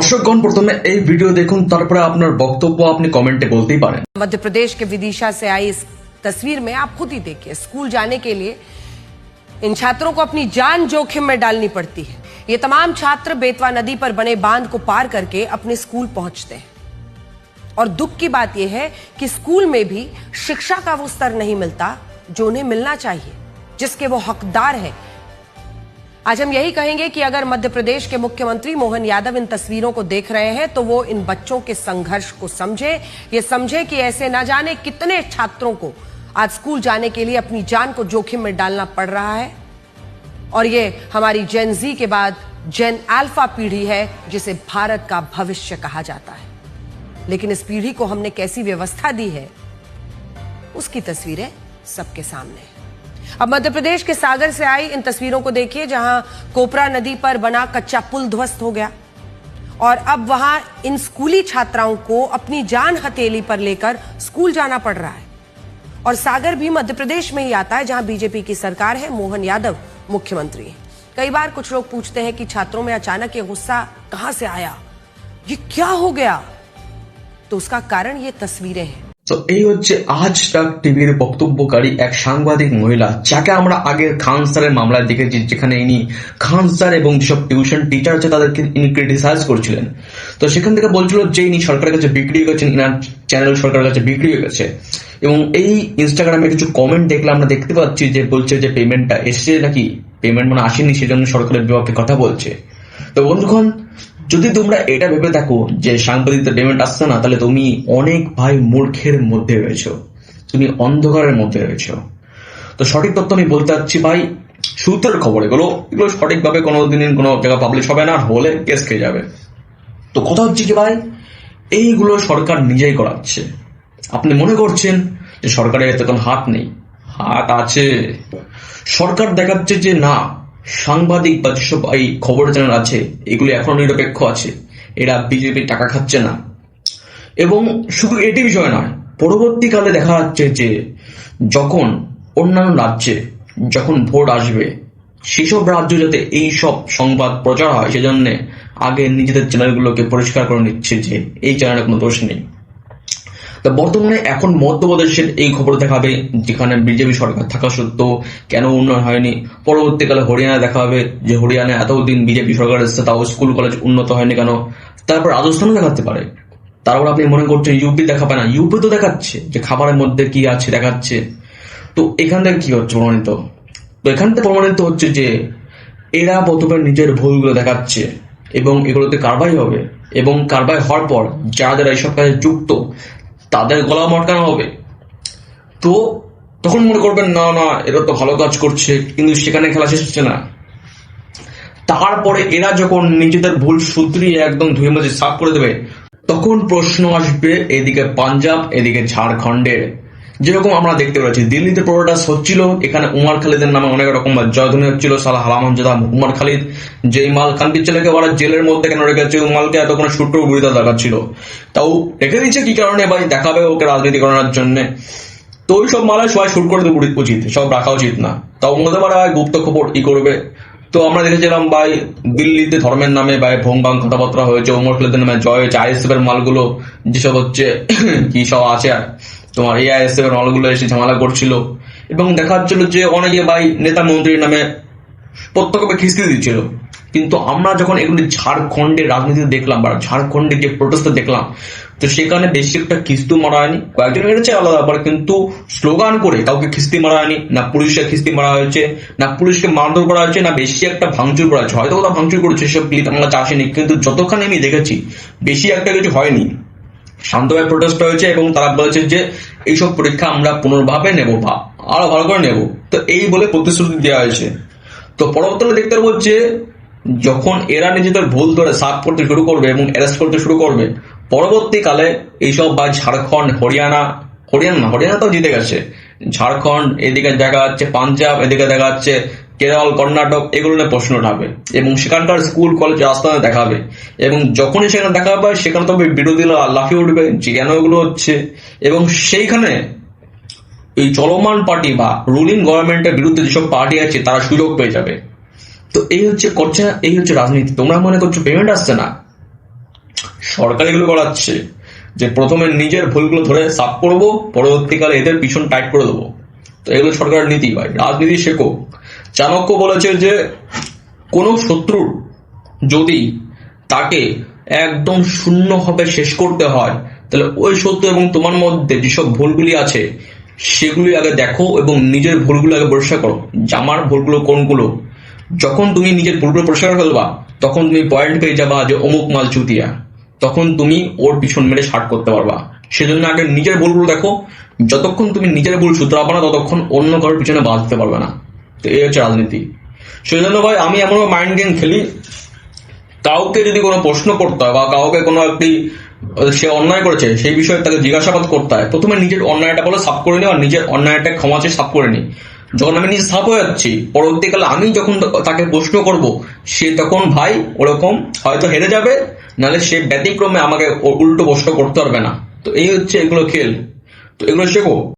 दर्शकगण प्रथमे এই ভিডিও দেখুন তারপরে আপনার বক্তব্য আপনি কমেন্টে বলতেই পারেন। मध्य प्रदेश के विदिशा से आई इस तस्वीर में आप खुद ही देखिए, स्कूल जाने के लिए इन छात्रों को अपनी जान जोखिम में डालनी पड़ती है। ये तमाम छात्र बेतवा नदी पर बने बांध को पार करके अपने स्कूल पहुंचते हैं और दुख की बात यह है कि स्कूल में भी शिक्षा का वो स्तर नहीं मिलता जो उन्हें मिलना चाहिए, जिसके वो हकदार है। आज हम यही कहेंगे कि अगर मध्य प्रदेश के मुख्यमंत्री मोहन यादव इन तस्वीरों को देख रहे हैं तो वो इन बच्चों के संघर्ष को समझे, ये समझे कि ऐसे न जाने कितने छात्रों को आज स्कूल जाने के लिए अपनी जान को जोखिम में डालना पड़ रहा है। और ये हमारी जेन जी के बाद जेन अल्फा पीढ़ी है जिसे भारत का भविष्य कहा जाता है। लेकिन इस पीढ़ी को हमने कैसी व्यवस्था दी है उसकी तस्वीरें सबके सामने है। अब मध्य प्रदेश के सागर से आई इन तस्वीरों को देखिए, जहां कोपरा नदी पर बना कच्चा पुल ध्वस्त हो गया और अब वहां इन स्कूली छात्राओं को अपनी जान हथेली पर लेकर स्कूल जाना पड़ रहा है। और सागर भी मध्य प्रदेश में ही आता है जहां बीजेपी की सरकार है, मोहन यादव मुख्यमंत्री है। कई बार कुछ लोग पूछते हैं कि छात्रों में अचानक ये गुस्सा कहां से आया, ये क्या हो गया, तो उसका कारण ये तस्वीरें हैं। তো এই হচ্ছে আজ তাক টিভির বক্তব্যকারী এক সাংবাদিক মহিলা, যাকে আমরা আগের খান স্যারের মামলায় দেখেছি, যেখানে ইনি খান স্যার এবং যেসব টিউশন টিচার আছে তাদেরকে ইনি ক্রিটিসাইজ করছিলেন। তো সেখান থেকে বলছিল যে ইনি সরকারের কাছে বিক্রি হয়ে গেছেন, ইনার চ্যানেল সরকারের কাছে বিক্রি হয়ে গেছে। এবং এই ইনস্টাগ্রামে কিছু কমেন্ট দেখলে আমরা দেখতে পাচ্ছি যে বলছে যে পেমেন্টটা এসছে নাকি পেমেন্ট মানে আসেনি, সেজন্য সরকারের বিপক্ষে কথা বলছে। তো বন্ধুগণ, যদি তোমরা এটা ভেবে থাকো যে সাংবাদিকদের পেমেন্ট আসছে না, তাহলে তুমি অনেক ভাই মূর্খের মধ্যে রয়েছো, তুমি অন্ধকারের মধ্যে রয়েছো। তো সঠিক তথ্য আমি বলতে চাচ্ছি ভাই, সূত্রের খবর এগুলো সঠিকভাবে কোনোদিন কোনো জায়গায় পাবলিশ হবে না, হলে কেস খেয়ে যাবে। তো কথা হচ্ছে কি ভাই, এইগুলো সরকার নিজেই করাচ্ছে। আপনি মনে করছেন যে সরকারের এতে কোনো হাত নেই, হাত আছে। সরকার দেখাচ্ছে যে না, সাংবাদিক বা যেসব এই খবর চ্যানেল আছে এগুলি এখনো নিরপেক্ষ আছে, এরা বিজেপির টাকা খাচ্ছে না। এবং শুধু এটি বিষয় নয়, পরবর্তীকালে দেখা যাচ্ছে যে যখন অন্যান্য রাজ্যে যখন ভোট আসবে, সেসব রাজ্য যাতে এই সব সংবাদ প্রচার হয়, সেজন্য আগে নিজেদের চ্যানেলগুলোকে পরিষ্কার করে নিচ্ছে যে এই চ্যানেলে কোনো দোষ নেই। তো বর্তমানে এখন মধ্যপ্রদেশের এই খবর দেখাবে যেখানে বিজেপি সরকার থাকা সত্ত্বেও কেন উন্নয়ন হয়নি। পরবর্তীকালে হরিয়ানা দেখাবে যে হরিয়ানায় এতদিন বিজেপি সরকার এসেছে তাও স্কুল কলেজ উন্নত হয়নি কেন। তারপর রাজস্থানও দেখাতে পারে। তারপর আপনি মনে করছেন ইউপি দেখাবে না, ইউপি তো দেখাচ্ছে যে খাবারের মধ্যে কি আছে দেখাচ্ছে। তো এখান থেকে কি হচ্ছে প্রমাণিত? তো এখান থেকে প্রমাণিত হচ্ছে যে এরা প্রথমে নিজের ভুলগুলো দেখাচ্ছে এবং এগুলোতে কারবাই হবে, এবং কারবাই হওয়ার পর যারা যারা এইসব কাজে যুক্ত তাদের গলা মটকানো হবে। তো তখন মনে করবেন না না এরা তো ভালো কাজ করছে, কিন্তু সেখানে খেলা শেষ হচ্ছে না। তারপরে এরা যখন নিজেদের ভুল শুধরিয়ে একদম ধুয়ে মুছে সাফ করে দেবে, তখন প্রশ্ন আসবে এদিকে পাঞ্জাব এদিকে ঝাড়খণ্ডের। যেরকম আমরা দেখতে পাচ্ছি দিল্লিতে প্রোটেস্ট হচ্ছিল, এখানে উমার খালিদের নামে অনেক রকম জয়ধ্বনি হচ্ছিল, সালা হারামজাদা উমার খালিদ, যেই মাল কান্তির ছেলেকে ওরা জেলের মধ্যে কেন রেখেছে, মালকে এতক্ষণ ছোট্ট বুড়িটা দরকার ছিল, তাও রেখে দিচ্ছে কি কারণে ভাই, দেখাবে ওকে রাজনীতি করার জন্য। তো ওই সব মালায় সবাই শুট করে দেবো উচিত, সব রাখা উচিত না। তাও মধ্যে পারে ভাই গুপ্ত খবর ই করবে। তো আমরা দেখেছিলাম ভাই দিল্লিতে ধর্মের নামে ভাই ভোং ভাং কথাবার্তা হয়েছে, উমর খালিদের নামে জয় হয়েছে, আইএসএফ এর মালগুলো যেসব হচ্ছে কি সব আছে আর তোমার এই আইএসএফ এর মালগুলো এসে ঝামেলা করছিল। এবং দেখা যাচ্ছিল যে অনেকে ভাই নেতা মন্ত্রীর নামে প্রত্যক্ষভাবে খিস্তি দিচ্ছিল। কিন্তু আমরা যখন এগুলি ঝাড়খণ্ডের রাজনীতি দেখলাম বা ঝাড়খণ্ডে যে প্রোটেস্ট দেখলাম, তো সেখানে বেশি একটা খিস্তি মারা হয়নি, কয়েকজন মেরেছে আলাদা ব্যাপার, কিন্তু স্লোগান করে কাউকে খিস্তি মারা হয়নি, না পুলিশকে খিস্তি মারা হয়েছে, না পুলিশকে মারধর করা হয়েছে, না বেশি একটা ভাঙচুর করা হয়েছে। হয়তো কোথাও ভাঙচুর করেছে, সেসব ক্লিপ আমরা আসেনি, কিন্তু যতখানি আমি দেখেছি বেশি একটা কিছু হয়নি। শান্তভাবে প্রোটেস্ট হয়েছে এবং তারা বলেছে যে এইসব পরীক্ষা আমরা পুনর্ভাবে নেব বা আরো ভালো করে নেব। তো এই বলে প্রতিশ্রুতি দেওয়া হয়েছে। তো পরবর্তীকালে দেখতে পাবো যে যখন এরা নিজেদের ভুল ধরে সাফ করতে শুরু করবে এবং অ্যারেস্ট করতে শুরু করবে, পরবর্তীকালে এইসব বা ঝাড়খণ্ড হরিয়ানা তো জিতে গেছে, ঝাড়খণ্ড এদিকে দেখা যাচ্ছে পাঞ্জাব, এদিকে দেখা যাচ্ছে কেরল কর্ণাটক, এগুলো নিয়ে প্রশ্ন উঠাবে এবং সেখানকার স্কুল কলেজ রাস্তায় দেখাবে। এবং যখনই সেখানে দেখা হবে সেখানে তো বিরোধীরা লাফিয়ে উঠবে যে কেন এগুলো হচ্ছে, এবং সেইখানে এই চলমান পার্টি বা রুলিং গভর্নমেন্টের বিরুদ্ধে যেসব পার্টি আছে তারা সুযোগ পেয়ে যাবে। তো এই হচ্ছে রাজনীতি। তোমরা মনে করছো পেমেন্ট আসছে না, সরকার এগুলো করাচ্ছে যে প্রথমে নিজের ভুলগুলো ধরে সাফ করব, পরবর্তীকালে এদের পিছন টাইট করে দেবো। তো এগুলো সরকারের নীতি ভাই, রাজনীতি শেখো। চাণক্য বলেছে যে কোনো শত্রুর যদি তাকে একদম শূন্যভাবে শেষ করতে হয়, তাহলে ওই শত্রু এবং তোমার মধ্যে যেসব ভুলগুলি আছে সেগুলি আগে দেখো এবং নিজের ভুলগুলো আগে পরিষ্কার করো, যে আমার ভুলগুলো কোনগুলো। যখন তুমি নিজের ভুলগুলো পরিষ্কার ফেলবা, তখন তুমি পয়েন্ট পেয়ে যাবা যে অমুক মাল চুতিয়া, তখন তুমি ওর পিছন মেরে শার্ট করতে পারবা। সেজন্য আগে নিজের ভুলগুলো দেখো। যতক্ষণ তুমি নিজের ভুল শুধরাবে না, ততক্ষণ অন্য কারোর পিছনে বাঁধতে পারবে না। তো এই হচ্ছে রাজনীতি। সেজন্য ভাই আমি এমন মাইন্ড গেম খেলি, কাউকে যদি কোনো প্রশ্ন করতে হয় বা কাউকে কোনো একটি সে অন্যায় করেছে সেই বিষয়ে তাকে জিজ্ঞাসাবাদ করতে হয়, প্রথমে নিজের অন্যায়টা বলে সাফ করে নি, আর নিজের অন্যায়টা ক্ষমা চেয়ে সাফ করে নি। যখন আমি নিজে সাফ হয়ে যাচ্ছি, পরবর্তীকালে আমি যখন তাকে প্রশ্ন করব, সে তখন ভাই ওরকম হয়তো হেরে যাবে, নাহলে সে ব্যতিক্রমে আমাকে উল্টো প্রশ্ন করতে পারবে না। তো এই হচ্ছে এগুলো খেল। তো এগুলো শেখো।